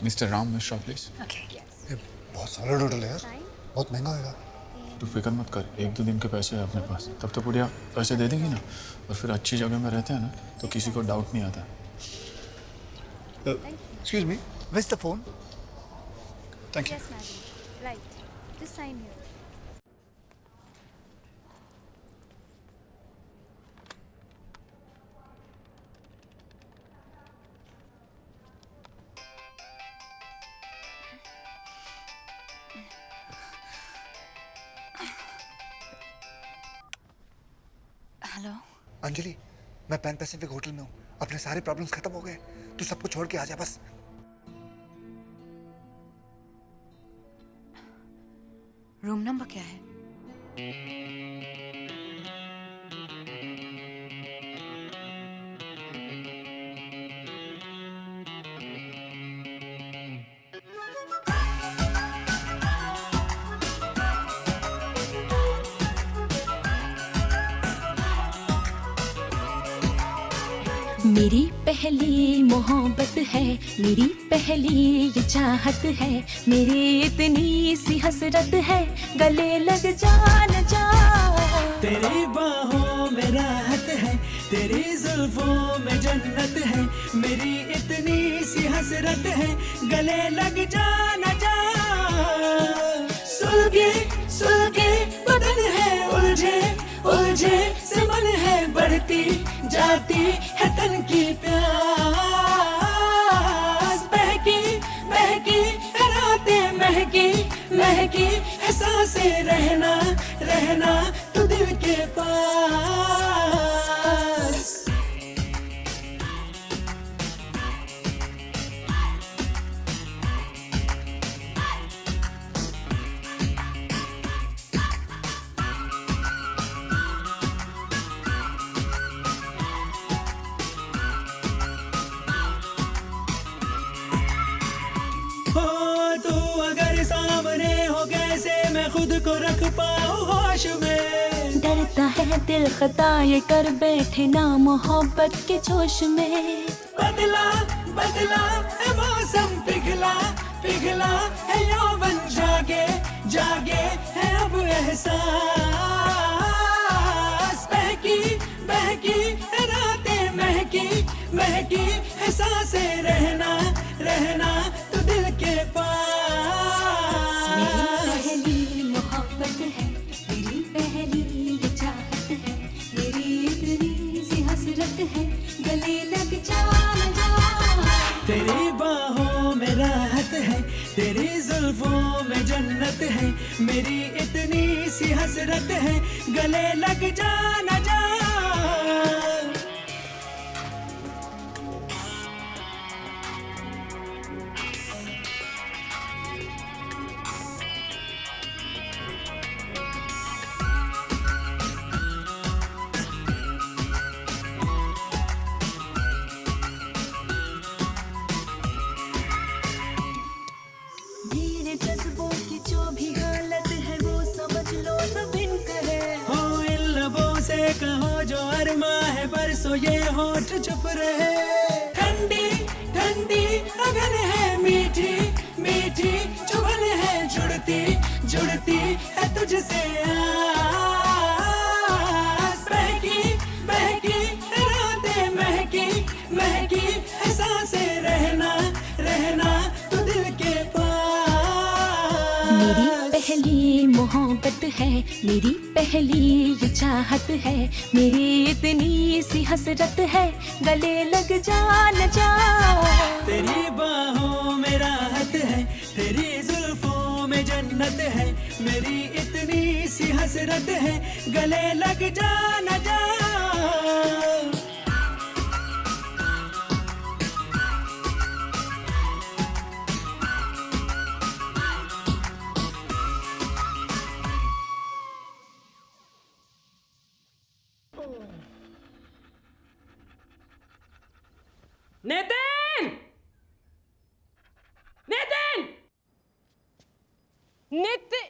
Mister Ram Mishra please. ये बहुत solid hotel है यार, बहुत महंगा होगा। तू फिक्र मत कर, 1-2 दिन के पैसे हैं अपने पास, तब तो बुढ़िया पैसे दे देंगी ना। और फिर अच्छी जगह में रहते हैं ना तो किसी को डाउट नहीं आता। Excuse me, where is the phone? Thank you. Yes, madam. Right. Just sign here. Hello. Anjali, मैं पैन पैसिफिक होटल में हूँ। अपने सारे प्रॉब्लम्स खत्म हो गए, तू सबको छोड़ के आ जा बस। रूम नंबर क्या है? मेरी पहली मोहब्बत है, मेरी पहली ये चाहत है, मेरी इतनी सी हसरत है, गले लग जा न जा। तेरी बाहों में राहत है, तेरी जुल्फों में जन्नत है, मेरी इतनी सी हसरत है, गले लग जा न जा। सुलगे सुलगे बदन है, उलझे उलझे से मन है, बढ़ती जाती है तन की प्यास। बहकी बहकी है रातें, महकी महकी है सांसें, रहना रहना तू दिल के पास। हो तू अगर सामने हो, कैसे मैं खुद को रख पाऊं होश में। डरता है दिल खता ये कर बैठे ना मोहब्बत के जोश में। बदला बदला है मौसम, पिघला पिघला है यौवन, जागे जागे है अब एहसास। बहकी बहकी है रातें, महकी महकी है सांसें, रहना रहना तू दिल के मेरी पास। पहली मोहब्बत है, मेरी पहली ये चाहत है, मेरी इतनी सी हसरत है, गले लग जा न जा। तेरी बाहों में राहत है, तेरी जुल्फों में जन्नत है, मेरी इतनी सी हसरत है, गले लग जा न जा। मेरे जज्बों की जो भी हालत है वो समझ लो न बिन करे। हो इन लबों से कहो जो अरमा है, परसों ये होठ चुप रहे। ठंडी ठंडी अगन है, मीठी मीठी चुभन है, जुड़ती जुड़ती है तुझसे आस। बहकी बहकी है रातें, महकी महकी है सांसें, रहना रहना तू दिल के पास। मेरी पहली मोहब्बत है, मेरी पहली ये चाहत है, मेरी इतनी सी हसरत है, गले लग जा न जा। तेरी बाहों में राहत है, तेरी जुल्फों में जन्नत है, मेरी इतनी सी हसरत है, गले लग जा न जा। नितिन! नितिन! नितिन!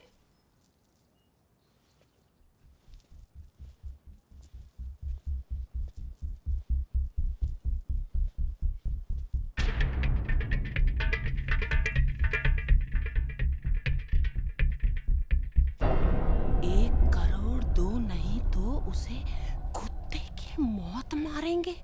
उसे कुत्ते की मौत मारेंगे।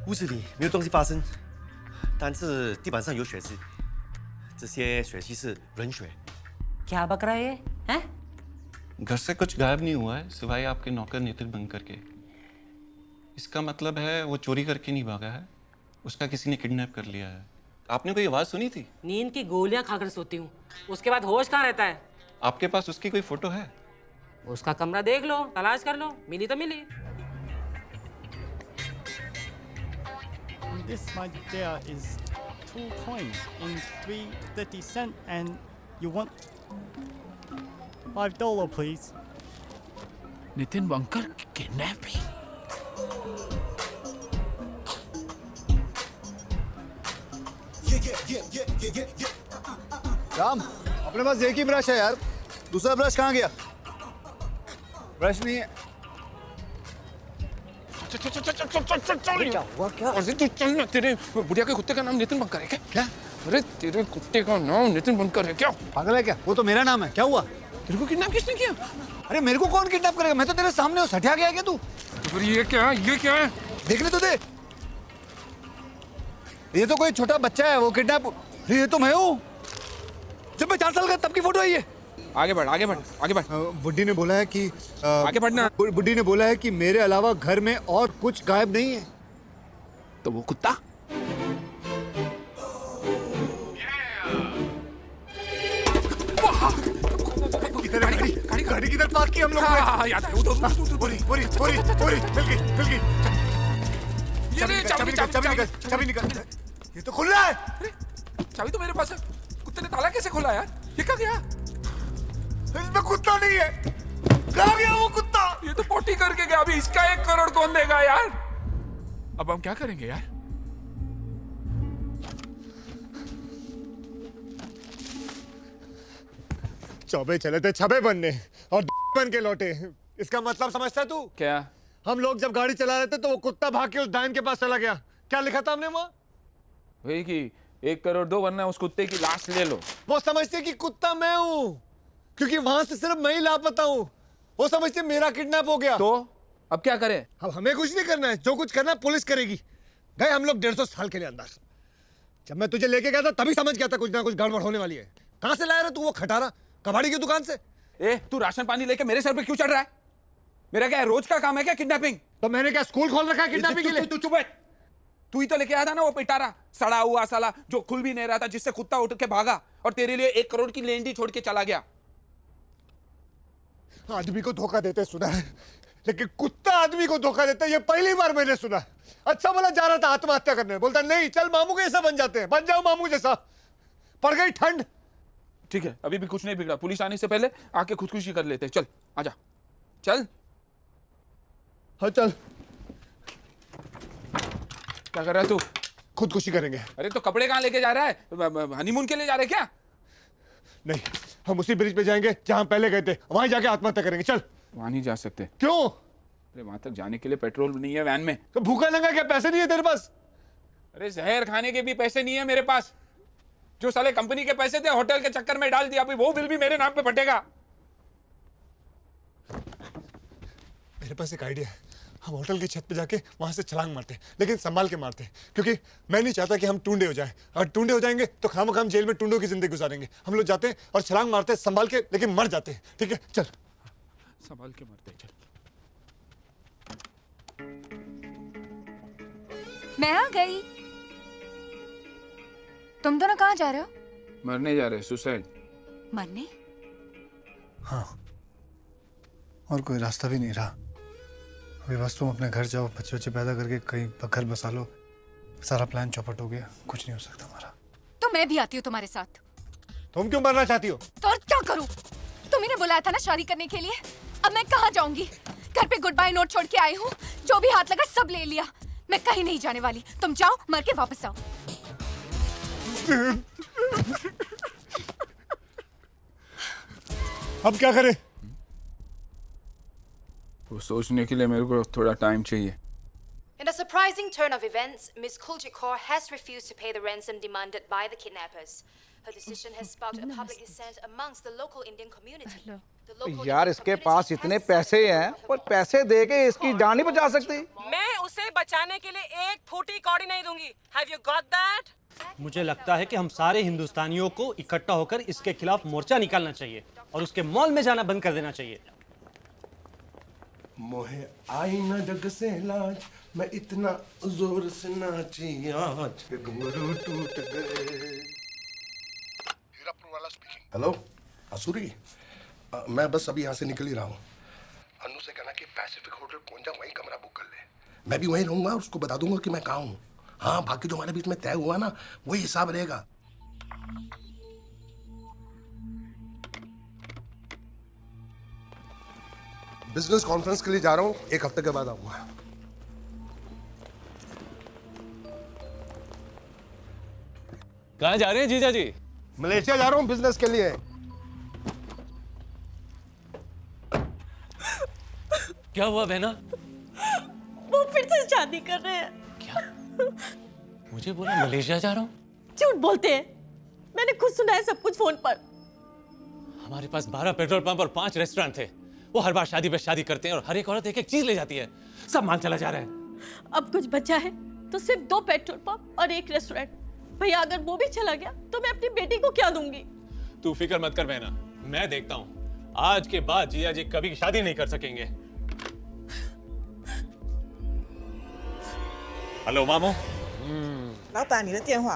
屋子里没有东西发生，但是地板上有血迹，这些血迹是人血。 क्या बक रहा है ये? हैं? घर से कुछ गायब नहीं हुआ है सिवाय आपके नौकर नितिन बंकर के। इसका मतलब है वो चोरी करके नहीं भागा है, उसका किसी ने किडनैप कर लिया है। आपने कोई आवाज सुनी थी? नींद की गोलियां खाकर सोती हूँ, उसके बाद होश कहाँ रहता है? आपके पास उसकी कोई फोटो है? उसका कमरा देख लो, तलाश कर लो, मिली तो मिली। This, my dear, is 2 coins in 3.30 cents, and you want $5, please. Nitin bunker kidnapping. Ram, अपने पास एक ही ब्रश है यार, दूसरा ब्रश कहाँ गया? ब्रश नहीं है। क्या हुआ क्या? अरे तू चल ना, तेरे बुढ़िया के कुत्ते का नाम नितिन बंकर है क्या? क्या? अरे तेरे कुत्ते का नाम नितिन बंकर है क्या? पागल है क्या? वो तो मेरा नाम है। क्या हुआ? तेरे को किडनैप किसने किया? अरे मेरे को कौन किडनैप करेगा? मैं तो तेरे सामने हूँ। सठिया गया क्या तू? तो फिर ये क्या है? ये क्या है? देखने तो दे। ये तो कोई छोटा बच्चा है, वो किडनैप। ये तो मैं हूँ। जब मैं 4 साल का तब की फोटो है ये। आगे बढ़, आगे बढ़, आगे बढ़। बुड्ढी ने बोला है कि आगे बढ़ना। बुड्ढी ने बोला है कि मेरे अलावा घर में और कुछ गायब नहीं है। तो वो कुत्ता? किधर है गाड़ी? गाड़ी किधर पार्क की हम लोग? हाँ, याद है। बोरी मिल गई। चाबी निकाल। ये तो खुल रहा है। चाबी तो मेरे पास है। कुत्ते ने ताला कैसे खोला यार? ये क्या गया? इसमें कुत्ता नहीं है। कहाँ गया वो कुत्ता? ये तो पोटी करके गया। अभी इसका 1 करोड़ कौन देगा यार? अब हम क्या करेंगे यार? चौबे चले थे छबे बनने और बन के लौटे। इसका मतलब समझता तू? क्या? हम लोग जब गाड़ी चला रहे थे तो वो कुत्ता भाग के उस डायन के पास चला गया। क्या लिखा था हमने वहाँ? वही कि 1 करोड़ दो वरना उस कुत्ते की लाश ले लो। वो समझते कि कुत्ता मैं हूँ, क्योंकि वहां से सिर्फ मैं ही लापता हूँ। वो समझते मेरा किडनैप हो गया। तो अब क्या करें? अब हमें कुछ नहीं करना है। जो कुछ करना है पुलिस करेगी। गए हम लोग 150 साल के लिए अंदर। जब मैं तुझे लेके गया था तभी समझ गया था कुछ ना कुछ गड़बड़ होने वाली है। कहाँ से लाया रहा तू वो खटारा? कबाड़ी की दुकान से। तू राशन पानी लेके मेरे सर पे क्यों चढ़ रहा है? मेरा क्या रोज का काम है क्या किडनैपिंग? तो मैंने क्या स्कूल खोल रखा है किडनैपिंग के लिए? तू चुप है। तू ही तो लेके आया था ना वो पिटारा, सड़ा हुआ साला जो खुल भी नहीं रहा था, जिससे कुत्ता उठ के भागा और तेरे लिए 1 करोड़ की लेंडी छोड़ के चला गया। आदमी को धोखा देते सुना है, लेकिन कुत्ता आदमी को धोखा देता है ये पहली बार मैंने सुना। अच्छा बोला जा रहा था आत्महत्या करने, बोलता नहीं चल मामू के जैसा बन जाते हैं, बन जाओ मामू जैसा। पड़ गई ठंड। ठीक है, अभी भी कुछ नहीं बिगड़ा। पुलिस आने से पहले आके खुदकुशी कर लेते। चल आजा, चल। हाँ चल। क्या कर रहा है तू? खुदकुशी करेंगे। अरे तो कपड़े कहाँ लेके जा रहा है? हनीमून के लिए जा रहे क्या? नहीं, हम उसी ब्रिज पे जाएंगे जहां पहले गए थे, वहां जाके आत्महत्या करेंगे। चल। वहां नहीं जा सकते। क्यों? अरे वहां तक जाने के लिए पेट्रोल नहीं है वैन में। तो भूखा नंगा क्या पैसे नहीं है तेरे पास? अरे जहर खाने के भी पैसे नहीं है मेरे पास। जो साले कंपनी के पैसे थे होटल के चक्कर में डाल दिया, अभी वो बिल भी मेरे नाम पे फटेगा। मेरे पास एक आइडिया है। हम होटल की छत पे जाके वहां से छलांग मारते, लेकिन संभाल के मारते, क्योंकि मैं नहीं चाहता कि हम टूंडे हो जाएं। और टूंडे हो जाएंगे तो खामखाम जेल में टूंडों की जिंदगी गुजारेंगे। हम लोग जाते हैं और छलांग मारते हैं संभाल के, लेकिन मर जाते हैं। ठीक है चल। संभाल के मरते। चल। मैं आ गई। तुम दोनों कहाँ जा रहे हो? मरने जा रहे, सुसाइड। मरने? हाँ, और कोई रास्ता भी नहीं रहा। अभी बस तुम अपने घर जाओ, बच्चे पैदा करके कहीं घर बसा लो। सारा प्लान चौपट हो गया, कुछ नहीं हो सकता हमारा। तो मैं भी आती हूँ तुम्हारे साथ। तुम क्यों मरना चाहती हो? तो और क्या करूँ? तुम्ही ने बुलाया था ना शादी करने के लिए। अब मैं कहाँ जाऊंगी? घर पे गुड बाय नोट छोड़ के आई हूँ, जो भी हाथ लगा सब ले लिया। मैं कहीं नहीं जाने वाली। तुम जाओ, मर के वापस आओ। अब क्या करें? वो सोचने के लिए मेरे को थोड़ा टाइम चाहिए। In a surprising turn of events, Ms. Kulchikor has refused to pay the ransom demanded by the kidnappers. Her decision has sparked a public dissent amongst the local Indian community. The local यार इसके पास इतने पैसे हैं और पैसे दे के इसकी जान नहीं बचा सकती। मैं उसे बचाने के लिए एक फूटी कौड़ी नहीं दूंगी। Have you got that? मुझे लगता है कि हम सारे हिंदुस्तानियों को इकट्ठा होकर इसके खिलाफ मोर्चा निकालना चाहिए और उसके मॉल में जाना बंद कर देना चाहिए। मोहे आई न जग से लाज, मैं इतना जोर से नाची आज कि घुंघरू टूट गए। हेलो आसुरी, मैं बस अभी यहाँ से निकल ही रहा हूँ। अनु से कहना कि पैसिफिक होटल पहुँच जा, वहीं कमरा बुक कर ले। मैं भी वहीं रहूंगा और उसको बता दूंगा कि मैं कहाँ हूँ। हाँ, बाकी जो हमारे बीच में तय हुआ ना, वही हिसाब रहेगा। बिजनेस कॉन्फ्रेंस के लिए जा रहा हूँ, 1 हफ्ते के बाद आऊंगा। कहाँ जा रहे हैं जीजा जी? मलेशिया जा रहा हूँ बिजनेस के लिए। क्या हुआ बहना? वो फिर से शादी कर रहे हैं। मुझे बोला मलेशिया जा रहा हूँ। झूठ बोलते हैं, मैंने खुद सुना है सब कुछ फोन पर। हमारे पास 12 पेट्रोल पंप और 5 रेस्टोरेंट थे। वो हर बार शादी पे शादी करते हैं और हर एक औरत एक एक चीज ले जाती है। सब मान चला जा रहा है। अब कुछ बचा है तो सिर्फ 2 पेट्रोल पंप और 1 रेस्टोरेंट। भैया अगर वो भी चला गया तो मैं अपनी बेटी को क्या दूंगी? तू फिक्र मत कर बहना, मैं देखता हूँ। आज के बाद जिया जी कभी शादी नहीं कर सकेंगे। हेलो मामू। 老板，你的电话。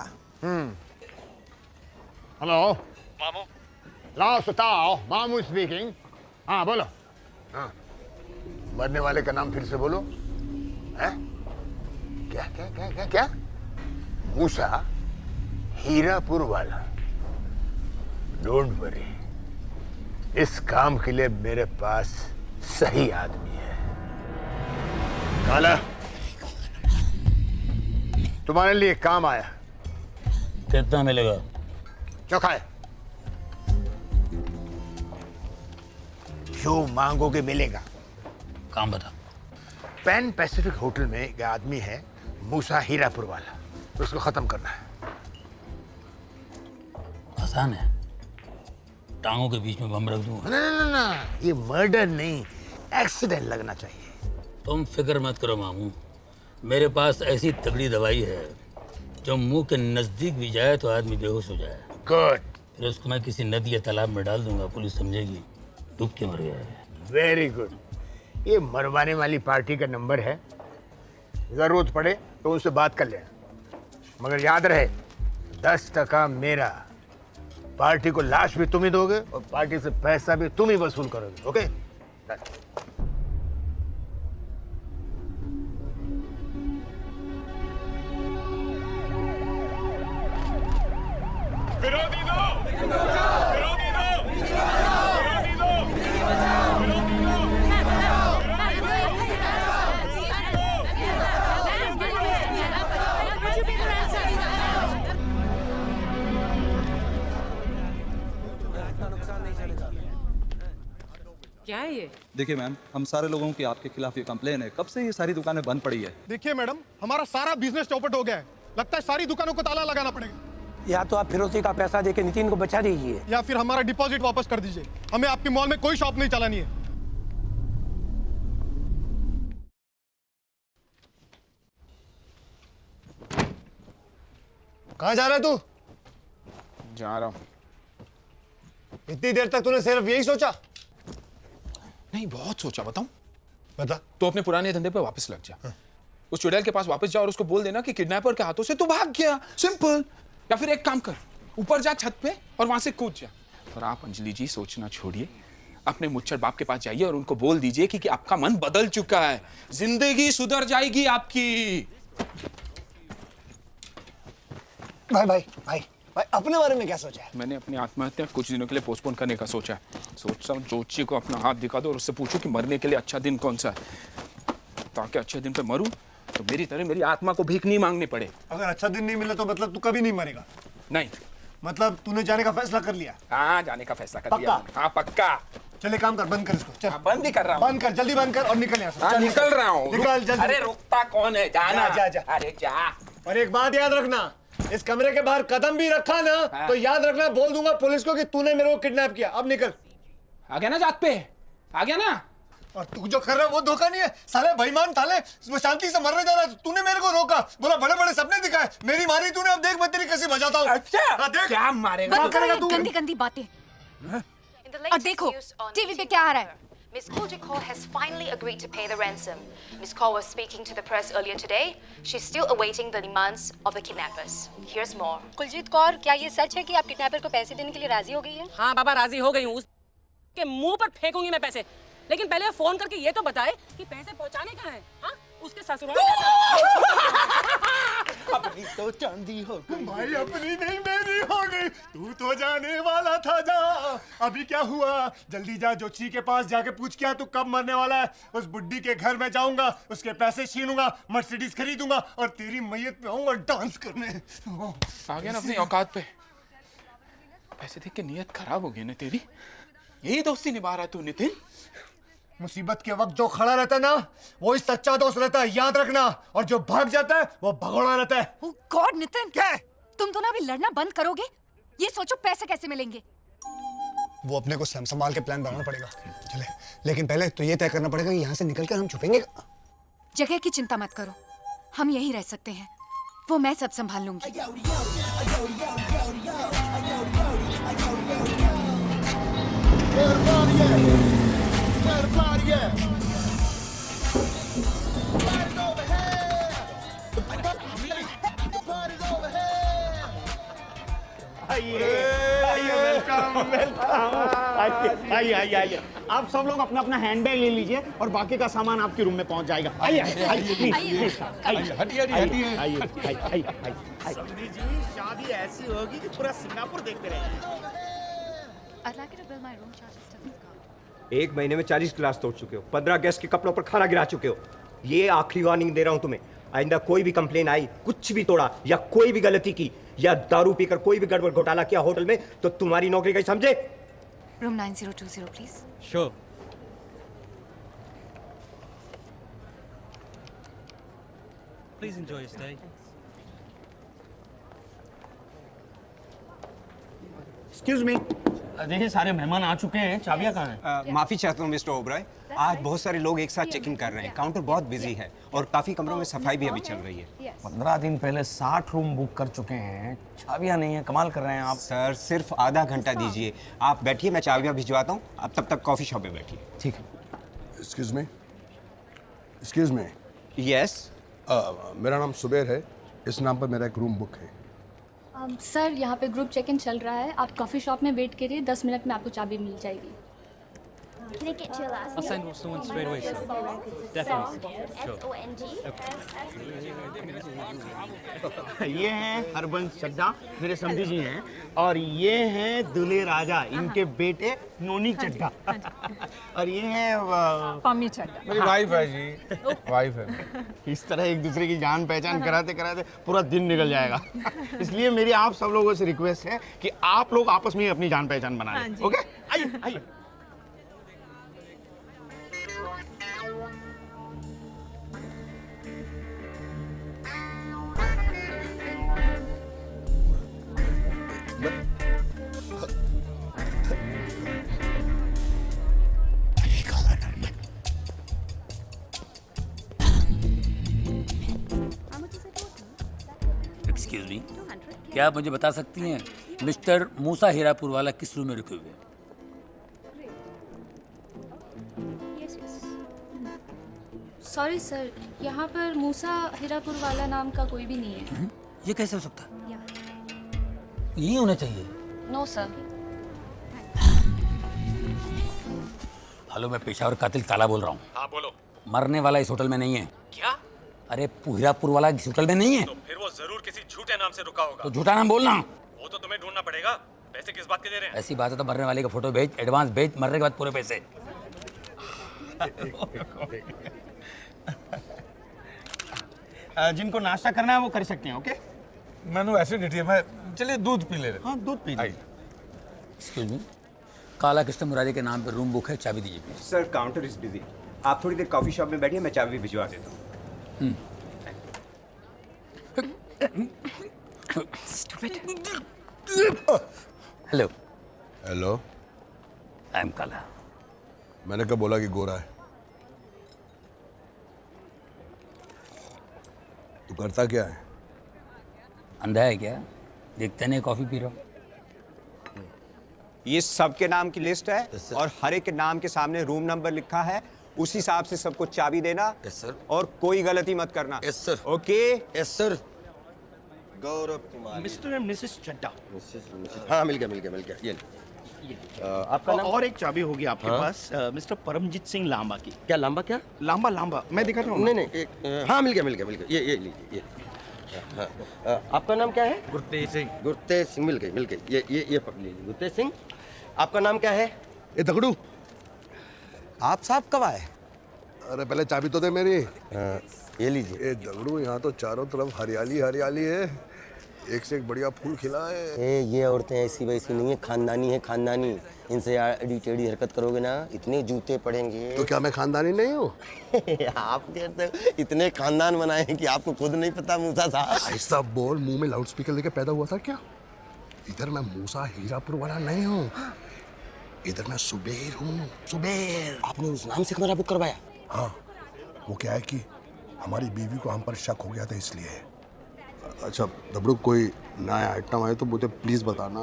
हेलो मामू। लाओ सुताओ, मामू स्पीकिंग। हाँ बोलो। हाँ, मरने वाले का नाम फिर से बोलो। हैं? क्या क्या क्या क्या क्या? मूसा हीरापुर वाला। डोंट वरी, इस काम के लिए मेरे पास सही आदमी है। काला, तुम्हारे लिए काम आया। कितना मिलेगा? चौखा है। जो मांगोगे मिलेगा। काम बता। पैन पैसिफिक होटल में एक आदमी है मूसा हीरापुर वाला, तो उसको खत्म करना है। आसान है, टांगों के बीच में बम रख दूंगा। ना, ये मर्डर नहीं, एक्सीडेंट लगना चाहिए। तुम फिक्र मत करो मामू, मेरे पास ऐसी तगड़ी दवाई है जो मुंह के नजदीक भी जाए तो आदमी बेहोश हो जाए। गुड। फिर उसको मैं किसी नदी या तालाब में डाल दूंगा, पुलिस समझेगी डूब के मर गया है। Very good. ये मरवाने वाली पार्टी का नंबर है, जरूरत पड़े तो उनसे बात कर लेना, मगर याद रहे 10% मेरा। पार्टी को लाश भी तुम ही दोगे और पार्टी से पैसा भी तुम ही वसूल करोगे। ओके? विरोधी दो, विरोधी दो, विरोधी दो, क्या है ये? देखिए मैम, हम सारे लोगों की आपके खिलाफ ये कंप्लेन है। कब से ये सारी दुकानें बंद पड़ी है? देखिए मैडम, हमारा सारा बिजनेस चौपट हो गया है। लगता है सारी दुकानों को ताला लगाना पड़ेगा। या तो आप फिरोजी का पैसा देके नितिन को बचा दीजिए, या फिर हमारा डिपॉजिट वापस कर दीजिए। हमें आपके मॉल में कोई शॉप नहीं चलानी है। कहाँ जा रहा है तू? जा रहा हूँ। इतनी देर तक तूने सिर्फ यही सोचा? नहीं, बहुत सोचा। बताऊं? बता। तो अपने पुराने धंधे पे वापस लग जा। उस चुड़ैल के पास वापस जा और उसको बोल देना कि किडनैपर के हाथों से तू भाग गया। सिंपल। या फिर एक काम कर, ऊपर जा छत पे और वहां से कूद जा। और आप अंजलि जी सोचना छोड़िए, अपने मुच्छर बाप के पास जाइए और उनको बोल दीजिए कि आपका मन बदल चुका है, जिंदगी सुधर जाएगी आपकी। भाई भाई भाई भाई, अपने बारे में क्या सोचा है? मैंने अपनी आत्महत्या कुछ दिनों के लिए पोस्टपोन करने का सोचा है। सोचता हूँ जोशी को अपना हाथ दिखा दो और उससे पूछो कि मरने के लिए अच्छा दिन कौन सा है, ताकि अच्छे दिन पे मरूं तो मेरी तरह मेरी आत्मा को भीख नहीं मांगनी पड़े। अगर अच्छा दिन नहीं मिला तो मतलब तू कभी नहीं मरेगा? नहीं। मतलब तूने जाने का फैसला कर लिया? हाँ, जाने का फैसला कर लिया। हाँ, पक्का। चले काम कर, बंद कर इसको, चल। बंद ही कर रहा हूँ। बंद कर, जल्दी बंद कर और निकल यहाँ से। हाँ, चल, निकल रहा हूँ। निकल जल्दी। अरे रुकता कौन है, जाना। जा, जा। अरे जा। और एक बात याद रखना, इस कमरे के बाहर कदम भी रखा ना तो याद रखना, बोल दूंगा पुलिस को कि तूने मेरे को किडनैप किया। अब निकल। आ गया ना जात पे, आ गया ना। और तू जो कर रहा है वो धोखा नहीं है साले, बेईमान थाले, वो शांति से मरने जा रहा है, तूने मेरे को रोका, बोला बड़े बड़े सपने दिखाए, मेरी मारी तूने, अब देख मैं तेरी कैसे बजाता हूँ। अच्छा देख क्या मारेगा, बंद करो ये गंदी गंदी बातें। और देखो टीवी पे क्या आ रहा है। Miss Kuljit Kaur has finally agreed to pay the ransom. Miss Kaur was speaking to the press earlier today. She's still awaiting the demands of the kidnappers. Here's more. Kuljeet Kaur, क्या ये सच है कि आप किडनैपर को पैसे देने के लिए राजी हो गई हैं? हाँ बाबा राजी हो गई हूँ, उसके मुंह पर फेंकूंगी मैं पैसे, लेकिन पहले फोन करके ये तो बताए कि पैसे पहुंचाने कहाँ हैं? हाँ? उसके ससुराल। अपनी तो चांदी हो गई भाई, अपनी नहीं मेरी हो गई, तू तो जाने वाला था जा। अभी क्या हुआ, जल्दी जा जोशी के पास जाके पूछ क्या तू कब मरने वाला है। उस बुड्ढी के घर में जाऊंगा, उसके पैसे छीनूंगा, मर्सिडीज खरीदूंगा और तेरी मैयत पे आऊंगा डांस करने। आ गया ना अपनी औकात पे। पैसे देख के नीयत खराब हो गई ना तेरी, यही दोस्ती निभा रहा तू नितिन। मुसीबत के वक्त जो खड़ा रहता है ना वो ही सच्चा दोस्त रहता है, याद रखना, और जो भाग जाता है वो भगोड़ा रहता है। ओह गॉड नितिन, क्या तुम तो ना अभी लड़ना बंद करोगे? ये सोचो पैसे कैसे मिलेंगे। वो अपने को संभाल के प्लान बनाना पड़ेगा। चले, लेकिन पहले तो ये तय करना पड़ेगा कि यहाँ से निकलकर हम छुपेंगे। जगह की चिंता मत करो, हम यहीं रह सकते हैं, वो मैं सब संभाल लूंगी। आइए। आप सब लोग अपना अपना हैंडबैग ले लीजिए और बाकी का सामान आपके रूम में पहुंच जाएगा। आइए। समझी जी, शादी ऐसी होगी कि पूरा सिंगापुर देखते रहेंगे। एक महीने में 40 गिलास तोड़ चुके हो, 15 गेस्ट के कपड़ों पर खाना गिरा चुके हो। ये आखिरी वार्निंग दे रहा हूं तुम्हें, आइंदा कोई भी कंप्लेन आई, कुछ भी तोड़ा या कोई भी गलती की या दारू पीकर कोई भी गड़बड़ घोटाला किया होटल में तो तुम्हारी नौकरी गई, समझे? Room 9020 please. Sure. Please enjoy your stay. Excuse me. देखिए सारे मेहमान आ चुके हैं, चाबियां कहाँ हैं? माफी चाहता हूँ मिस्टर ओबराय, आज बहुत सारे लोग एक साथ चेकिंग कर रहे हैं, काउंटर बहुत बिजी है और काफी कमरों में सफाई भी अभी चल रही है। 15 दिन पहले 60 रूम बुक कर चुके हैं, चाबियां नहीं है, कमाल कर रहे हैं आप। सर सिर्फ आधा घंटा दीजिए, आप बैठिए, मैं चाबियां भिजवाता हूँ, आप तब तक कॉफी शॉप में बैठिए। ठीक है। Excuse me. यस। मेरा नाम सुबेर है, इस नाम पर मेरा एक रूम बुक है। सर यहाँ पे ग्रुप चेक इन चल रहा है, आप कॉफ़ी शॉप में वेट करिए, 10 मिनट में आपको चाबी मिल जाएगी। I'll send someone straight away, sir. Definitely. Sure. ये हैं हरबंस चड्ढा, मेरे समझी जी हैं, और ये हैं दूल्हे राजा, इनके बेटे नोनी चड्ढा, और ये हैं पम्मी चड्ढा। मेरी वाइफ है जी, वाइफ है। इस तरह एक दूसरे की जान पहचान कराते कराते पूरा दिन निकल जाएगा। इसलिए मेरी आप सब लोगों से रिक्वेस्ट है कि आप लोग आपस में अपनी जान पहचान बना लें। ओके, आइए। एक्सक्यूज मी, क्या आप मुझे बता सकती हैं मिस्टर मूसा हीरापुर वाला किस रूम में रुके हुए हैं? सॉरी सर, यहाँ पर मूसा हीरापुर वाला नाम का कोई भी नहीं है। ये कैसे हो सकता है? यही होना चाहिए। No sir. हेलो, मैं पेशावर कातिल ताला बोल रहा हूँ। हाँ बोलो। मरने वाला इस होटल में नहीं है। क्या? अरे हीरापुर वाला इस होटल में नहीं है। तो फिर वो जरूर किसी झूठे नाम से रुका होगा। तो झूठा नाम बोलना। वो तो तुम्हें ढूंढना पड़ेगा। पैसे किस बात के दे रहे हैं? ऐसी बात है तो मरने वाले का फोटो भेज, एडवांस भेज, मरने के बाद पूरे पैसे। जिनको नाश्ता करना है वो कर सकते हैं। ओके, मैंने एसिडिटी है, मैं चलिए दूध पी ले रहे। हाँ दूध पी। एक्सक्यूज मी, काला कृष्ण मुरारी के नाम पे रूम बुक है, चाबी दीजिए please. Sir counter is busy, आप थोड़ी देर कॉफी शॉप में बैठिए, मैं चाबी भिजवा देता हूँ। हेलो हेलो, आई एम काला। मैंने कब बोला कि गोरा है? तू करता क्या है? अंधा है क्या? देखते नहीं कॉफी पी रहा हूँ। ये सबके नाम की लिस्ट है और हर एक के नाम के सामने रूम नंबर लिखा है, उस हिसाब से सबको चाबी देना। Yes sir. और कोई गलती मत करना। Yes sir. Okay. Yes sir. Gaurav Kumar. Mr and Mrs Chadha. हाँ मिल गया ये आपका नाम? और एक चाबी होगी आपके हाँ? पास मिस्टर परमजीत सिंह लांबा की। क्या लांबा? क्या लांबा मैं दिखा रहा हूँ। नहीं हाँ मिल गया ये लीजिए। हाँ, आपका नाम क्या है? गुरतेज सिंह। मिल गई ये पकड़ लीजिए। गुरतेज सिंह, आपका नाम क्या है? ये दगड़ू, आप साहब कब आए? अरे पहले चाबी तो दे मेरी। ये लीजिए। ये दगड़ू, यहाँ तो चारों तरफ हरियाली हरियाली है, एक से एक बढ़िया फूल खिला है। ये औरतें ऐसी वैसी नहीं है, खानदानी। इनसे एडी टेढ़ी हरकत करोगे ना, इतने जूते पड़ेंगे। तो क्या मैं खानदानी नहीं हूँ? आपके तो इतने खानदान बनाए हैं कि आपको खुद नहीं पता मूसा साहब। ऐसा बोल, मुंह में लाउड स्पीकर लेके पैदा हुआ था क्या? इधर मैं मूसा हीरापुर वाला नहीं हूँ, इधर मैं सुबेर हूँ। सुबेर। आपने उस नाम से कमरा बुक करवाया? हाँ, वो क्या है कि हमारी बीवी को हम पर शक हो गया था इसलिए। अच्छा दबड़ू, कोई नया आइटम आए तो मुझे प्लीज बताना।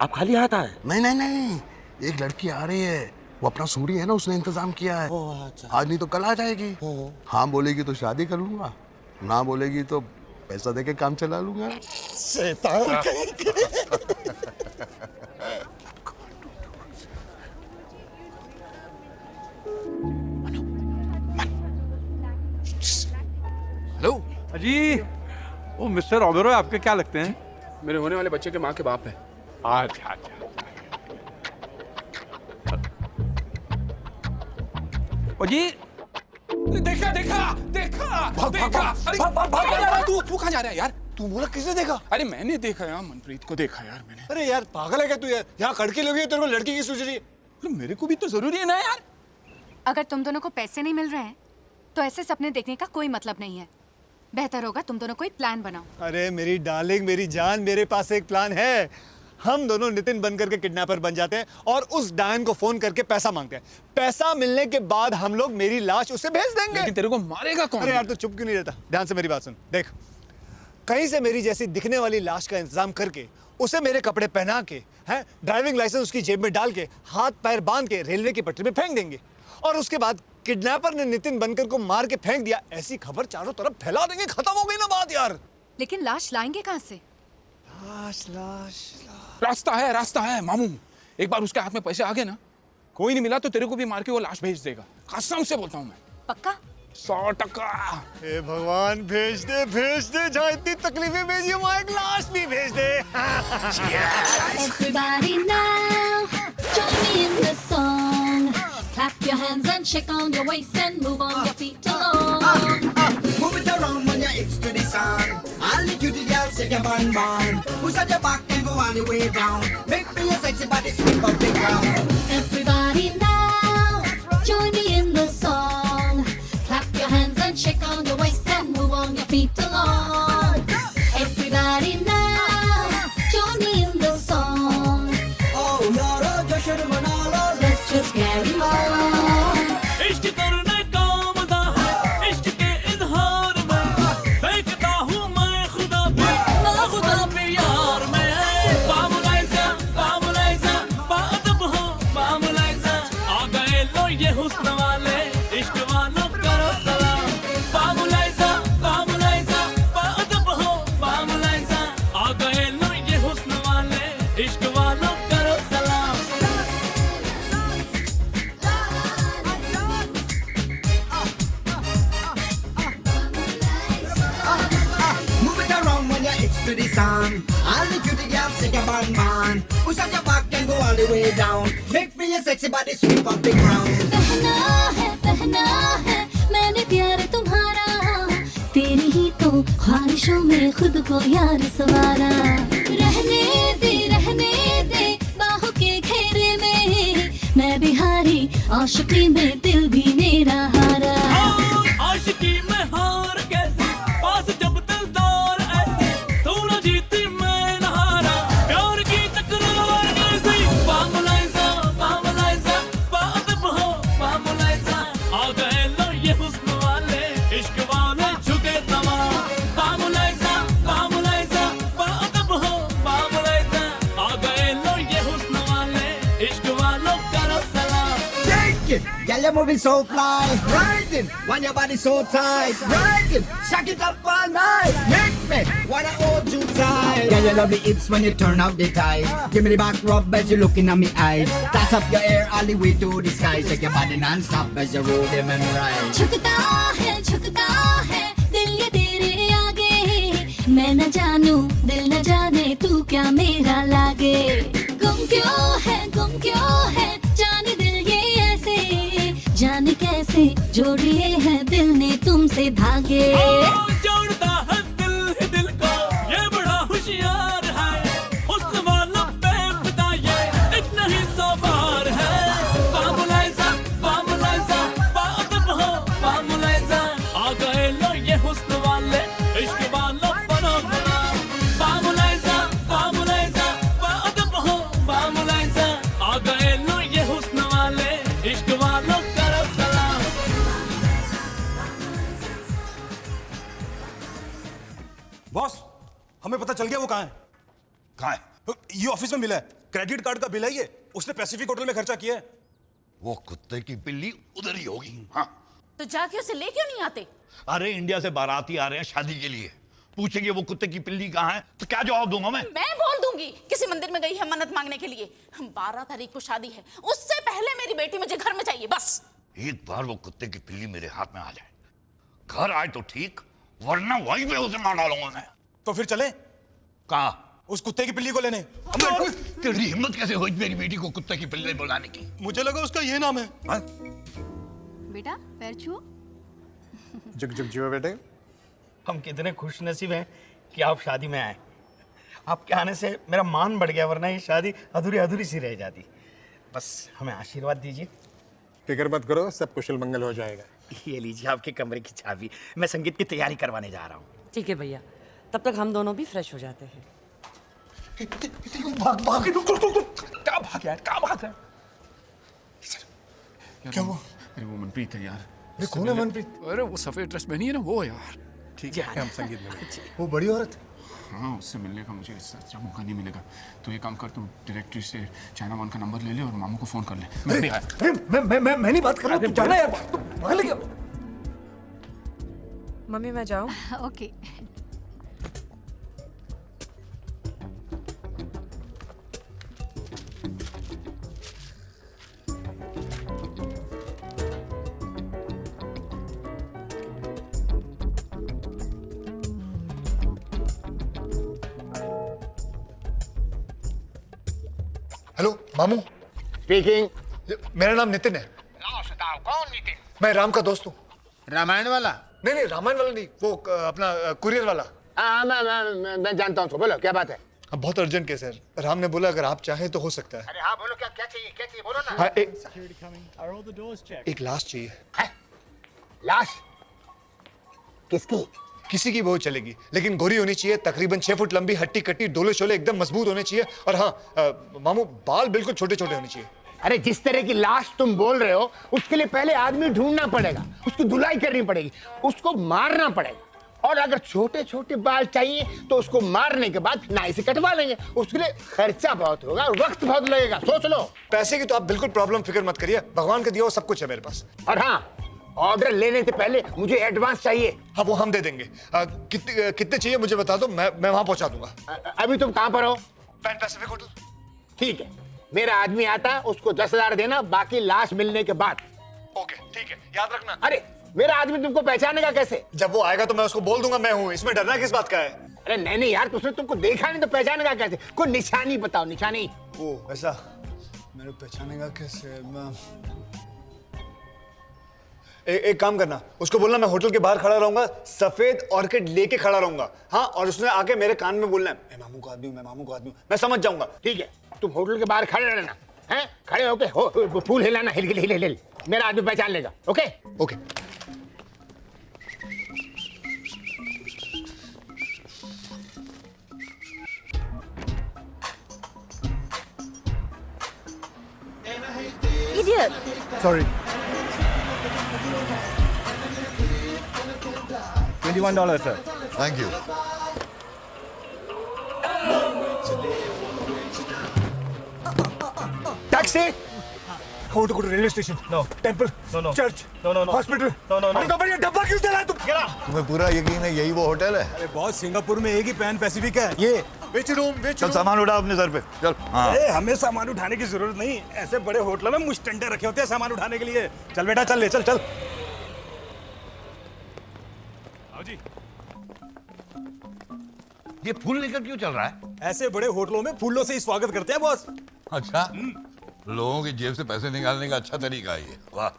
आप खाली हाथ आए? नहीं, एक लड़की आ रही है, वो अपना सूरी है ना, उसने इंतजाम किया है। अच्छा। आज नहीं तो कल आ जाएगी। हाँ बोलेगी तो शादी कर लूंगा, ना बोलेगी तो पैसा देके काम चला लूंगा। शैतान हेलो जी, वो मिस्टर ओबेरॉय आपके क्या लगते हैं? मेरे होने वाले बच्चे के माँ के बाप है। अच्छा। ओ जी, देखा। अरे तू कहाँ जा रहा है यार? तू बोला किसने देखा? अरे मैंने देखा यार, मनप्रीत को देखा यार मैंने। अरे यार पागल है क्या तू यार? यहाँ लड़की लोग तेरे को लड़की की सूझ रही है। अरे मेरे को भी तो जरूरी है ना यार। अगर तुम दोनों को पैसे नहीं मिल रहे हैं तो ऐसे सपने देखने का कोई मतलब नहीं है। बेहतर होगा तुम दोनों कोई प्लान बनाओ। अरे मेरी डार्लिंग, मेरी जान, मेरे पास एक प्लान है। हम दोनों नितिन बनकर के किडनैपर बन जाते हैं और उस डायन को फोन करके पैसा मांगते हैं। पैसा मिलने के बाद हम लोग मेरी लाश उसे भेज देंगे। लेकिन तेरे को मारेगा कौन? अरे यार तू चुप क्यों नहीं रहता? ध्यान से मेरी बात सुन। देख, कहीं से मेरी जैसी दिखने वाली लाश का इंतजाम करके उसे मेरे कपड़े पहना के, हैं, ड्राइविंग लाइसेंस उसकी जेब में डाल के, हाथ पैर बांध के रेलवे की पटरी में फेंक देंगे। और उसके बाद किडनैपर ने नितिन बनकर को मार के फेंक दिया, ऐसी खबर चारों तरफ फैला देंगे। खत्म हो गई ना बात यार। लेकिन लाश लाएंगे कहाँ से? रास्ता है मामू। एक बार उसके हाथ में पैसे आ गए ना, कोई नहीं मिला तो तेरे को भी मार के वो लाश भेज देगा। कसम से बोलता हूँ मैं। पक्का? 100%। हे भगवान, भेज दे। जहाँ इतनी तकलीफें भेजी, वहाँ एक लाश भी भेज दे। Everybody now, join me in the song. Clap your hands and shake on your waist and move on your feet along. Move it around when you're it's to the song. All the cutie girls shake your bun bun. Push out your back and go all the way down. Make me your sexy body sweep up the ground. Everybody now, join me in the song. Clap your hands and shake on your waist and move on your feet along. Everybody now, join me in the song. Oh, yaro, jashan manalo. Let's just carry on. इश्क करने का मजा है, इश्क के इजहार में देखता हूँ मैं खुदा पे, ना खुदा पे यार में। बामुलाइजा, बाअदब हो बामुलाइजा, आ गए लो ये हुस्न वाले, इश्क वालों करो सलाम। बामुलाइजा, बाअदब हो बामुलाइजा, आ गए लो ये हुस्न वाले, इश्क वालों करो सलाम। Move it around when you're it's to the song. All the cutie girls shake your bun bun. Push out your back and go all the way down. Make me your sexy body sweep up the ground. पहना है मैंने प्यार तुम्हारा, तेरी ही तो ख्वाहिशों में खुद को यार सवारा। रहने दे बाहों के घेरे में, आशिकी में दिल भी मेरा हारा। आशिकी में हार कैसे, पास जब दिलदार ऐसे, तू न जीती मैं न हारा, प्यार की तकरार कैसी। बामुलाइजा बामुलाइजा बाअदब हो बामुलाइजा, आ गए लो ये हुस्न वाले, इश्क वाले झुके तमाम। बामुलाइजा बामुलाइजा बाअदब हो बामुलाइजा, आ गए लो ये हुस्न वाले, इश्क वालों करो सलाम। Take it, girl, you're moving so fly. Riding, when your body so tight. Riding, shake it up all night. Make me wanna hold you tight. Girl, you love the hips when you turn up the tide. Give me the back rub as you're looking at me eyes. Toss up your hair all the way to the sky. Shake your body non-stop as you roll them and ride. झुकता है दिल ये तेरे आगे, मैं न जानू दिल न जाने तू क्या मेरा लागे। गुम क्यों है जाने दिल ये ऐसे, जाने कैसे जोड़ लिए हैं दिल ने तुमसे धागे। जोड़ता है दिल को, ये बड़ा होशियार है, हुस्न वाला बेफिदा ये इतना ही सवार है। बामुलाइजा बामुलाइजा बाअदब हो बामुलाइजा, आ गए लो ये हुस्न वाले, इश्क वालों बनो गुलाम। बामुलाइजा बामुलाइजा बाअदब हो बामुलाइजा, आ गए लो ये हुस्न वाले, इश्क वालों करो सलाम। बॉस, हमें पता चल गया वो कहाँ है। कहाँ है? ये ऑफिस में मिला है, क्रेडिट कार्ड का बिल है ये, उसने पैसिफिक होटल में खर्चा किया है। वो कुत्ते की पिल्ली उधर ही होगी। हाँ, तो जाके उसे ले क्यों नहीं आते? अरे इंडिया से बाराती आ रहे हैं शादी के लिए, पूछेंगे वो कुत्ते की पिल्ली कहाँ है तो क्या जवाब दूंगा मैं बोल दूंगी किसी मंदिर में गई है मन्नत मांगने के लिए। 12 तारीख को शादी है, उससे पहले मेरी बेटी मुझे घर में चाहिए बस। एक बार वो कुत्ते की पिल्ली मेरे हाथ में आ जाए, घर आए तो ठीक, वरना वहीं पे उसे मार डालूंगा मैं। तो फिर चले कहाँ? उस कुत्ते की पिल्ली को लेने। तेरी हिम्मत कैसे हुई मेरी बेटी को कुत्ते की पिल्ली बुलाने की? मुझे लगा उसका ये नाम है। बेटा पैर छुओ। जुग जुग जियो बेटे। हम कितने खुश नसीब हैं कि आप शादी में आए। आपके आने से मेरा मान बढ़ गया, वरना ये शादी अधूरी अधूरी सी रह जाती। बस हमें आशीर्वाद दीजिए। फिक्र मत करो, सब कुशल मंगल हो जाएगा। ये लीजिए आपके कमरे की चाबी, मैं संगीत की तैयारी करवाने जा रहा हूँ। ठीक है भैया, तब तक हम दोनों भी फ्रेश हो जाते हैं। क्या हुआ? अरे वो मनप्रीत है यार। अरे कौन है मनप्रीत? अरे वो सफेद ड्रेस पहनी है ना वो यार। ठीक है हम संगीत में। वो बड़ी औरत। हाँ, उससे मिलने का मुझे इससे अच्छा मौका नहीं मिलेगा। तो ये काम कर, तू डायरेक्टरी से चाइना वन का नंबर ले ले और मामू को फोन कर ले। मैं नहीं बात कर रहा, तू जाना यार, तू वहां ले गया। मम्मी मैं जाऊँ? ओके। हेलो मामू। स्पीकिंग। मेरा नाम नितिन है। कौन नितिन? मैं राम का दोस्त हूँ। रामायण वाला? नहीं रामायण वाला नहीं, वो अपना कुरियर वाला। हाँ मैं जानता हूँ। बोलो क्या बात है? अब बहुत अर्जेंट केस है, राम ने बोला अगर आप चाहें तो हो सकता है। अरे हाँ बोलो, क्या क्या चाहिए बोलो ना। हाँ, एक लाश चाहिए। लाश? किसकी? किसी की बहुत चलेगी, लेकिन गोरी होनी चाहिए, तकरीबन 6 फुट लंबी, हट्टी कट्टी, डोले शोले एकदम मजबूत होने चाहिए। और हाँ मामू, बाल बिल्कुल छोटे छोटे होने चाहिए। अरे जिस तरह की लाश तुम बोल रहे हो, उसके लिए पहले आदमी ढूंढना पड़ेगा, उसकी धुलाई करनी पड़ेगी, उसको मारना पड़ेगा। और अगर छोटे छोटे बाल चाहिए तो उसको मारने के बाद नाई से कटवा लेंगे। उसके लिए खर्चा बहुत होगा और वक्त बहुत लगेगा, सोच लो। पैसे की तो आप बिल्कुल प्रॉब्लम फिक्र मत करिए, भगवान का दिया हुआ सब कुछ है मेरे पास। और हाँ, ऑर्डर लेने से पहले मुझे एडवांस चाहिए। हाँ वो हम दे देंगे। कितने चाहिए मुझे बता दो, मैं वहां पहुंचा दूंगा। अभी तुम कहाँ पर हो? Pan Pacific hotel. ठीक है, मेरा आदमी आता, उसको 10,000 देना, बाकी लाश मिलने के बाद। ओके ठीक है, याद रखना। अरे मेरा आदमी तुमको पहचानेगा कैसे? जब वो आएगा तो मैं उसको बोल दूंगा मैं हूँ, इसमें डरना किस बात का है? अरे नहीं यार, उसने तुमको देखा नहीं तो पहचानेगा कैसे? कोई निशानी बताओ, निशानी। ओ ऐसा, मेरे पहचानेगा कैसे? एक काम करना, उसको बोलना मैं होटल के बाहर खड़ा रहूंगा, सफेद ऑर्किड लेके खड़ा रहूंगा। हाँ, और उसने आके मेरे कान में बोलना है मैं मामू का आदमी हूँ, मैं मामू का आदमी हूँ, मैं समझ जाऊंगा। ठीक है, तुम होटल के बाहर खड़े रहना, हैं? खड़े होके हो फूल हिलाना, हिल हिल हिल हिल, मेरा आदमी पहचान लेगा। Okay okay. Idiot. Sorry. $21, sir. Thank you. Taxi. I want to go to railway station. No. Temple. No. Church. No. Hospital. No. अरे बढ़िया डब्बा क्यों चला तुम? तुम्हें पूरा यकीन है यही वो होटल है? अरे बॉस, सिंगापुर में एक ही पैन पैसिफिक है, ये। Which room? चल सामान उठा अपने सर पे, चल। हाँ। अरे हमें सामान उठाने की जरूरत नहीं, ऐसे बड़े होटलों में मुस्टंडे रखे होते हैं सामान उठाने के लिए। चल बेटा, चल ले, चल चल। आओ जी। ये फूल लेकर क्यों चल रहा है? ऐसे बड़े होटलों में फूलों से ही स्वागत करते हैं बॉस। अच्छा, लोगों की जेब से पैसे निकालने का अच्छा तरीका है ये। वाह।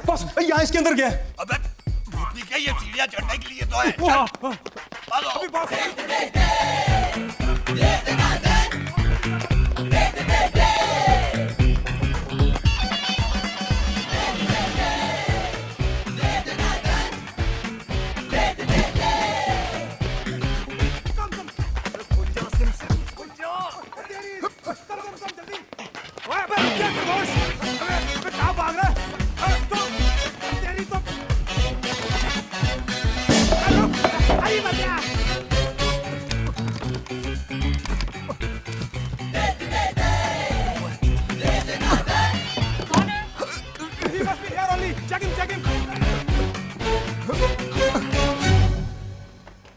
बॉस, यहाँ इसके अंदर गया। अबे भूतनी क्या, ये सीढ़ियाँ चढ़ने के लिए तो है।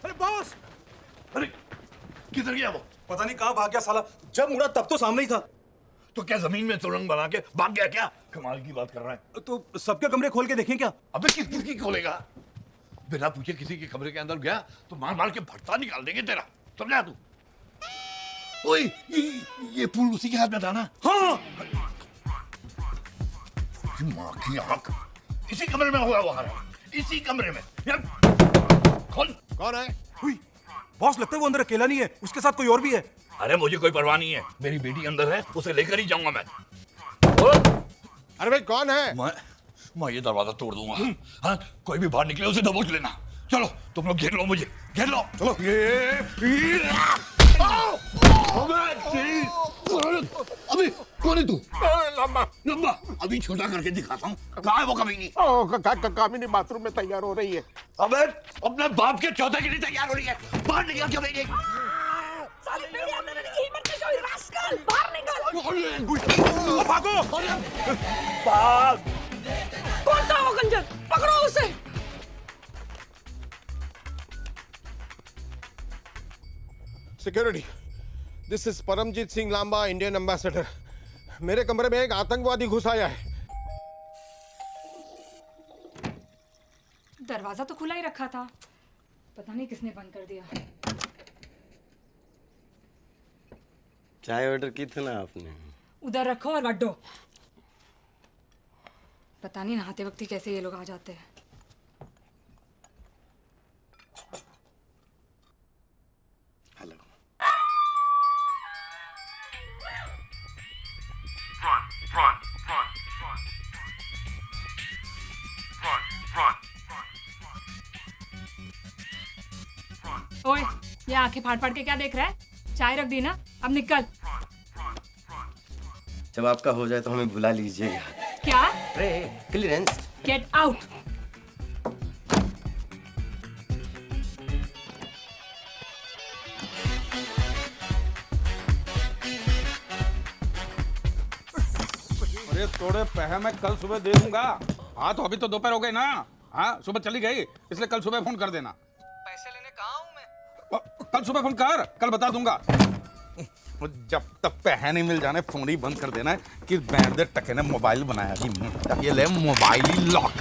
अभी बॉस। किधर गया वो? पता नहीं कहाँ भाग गया साला। जब मुड़ा तब तो सामने ही था। तो क्या जमीन में सुरंग बना के भाग गया क्या? कमाल की बात कर रहा है। तो सबके कमरे खोल के देखें क्या? अबे किसकी खोलेगा? बिना पूछे किसी के कमरे के अंदर गया तो मार मार के भट्टा निकाल देंगे तेरा, समझा तू? ओए, ये फूल उसी के हाथ में था ना? हाँ। माँ की आंख, इसी कमरे में हुआ वो है, इसी कमरे में। यार खोल। कौन है? बॉस, लगता है वो अंदर अकेला नहीं है, उसके साथ कोई और भी है। अरे मुझे कोई परवाह नहीं है, मेरी बेटी अंदर है, उसे लेकर ही जाऊंगा मैं। अरे भाई कौन है? मैं ये दरवाजा तोड़ दूंगा। हाँ, कोई भी बाहर निकले उसे दबोच लेना। चलो तुम लोग घेर लो मुझे, घेर लो। चलो। अभी कौन है तू? लंबा लंबा, अभी छोटा करके दिखाता हूँ। कहाँ है वो कमीनी? कामिनी बाथरूम में तैयार हो रही है। अबे अपने बाप के चौथे के लिए तैयार हो रही है, बाहर निकल कमीनी। भागो। भाग। कौन था वो कंजर? पकड़ो उसे। Security, this is Paramjeet Singh Lamba, Indian ambassador. मेरे कमरे में एक आतंकवादी घुस आया है। दरवाजा तो खुला ही रखा था, पता नहीं किसने बंद कर दिया। चाय ऑर्डर की थी ना आपने? उधर रखो और वड्डो। पता नहीं नहाते वक्त ही कैसे ये लोग आ जाते हैं। हेलो। ओए, ये आंखें फाड़ फाड़ के क्या देख रहा है? चाय रख दी ना, अब निकल। जब आपका हो जाए तो हमें बुला लीजिएगा। क्या? अरे क्लियरेंस। Get out. अरे थोड़े पैसे मैं कल सुबह दे दूंगा। हाँ तो अभी तो दोपहर हो गई ना। हाँ सुबह चली गई, इसलिए कल सुबह फोन कर देना। पैसे लेने कहाँ हूँ मैं? कल सुबह फोन कर, कल बता दूंगा। जब तक पैसे नहीं मिल जाने फोन ही बंद कर देना है कि बैंड दे टके ने मोबाइल बनाया। ये ले मोबाइल लॉक।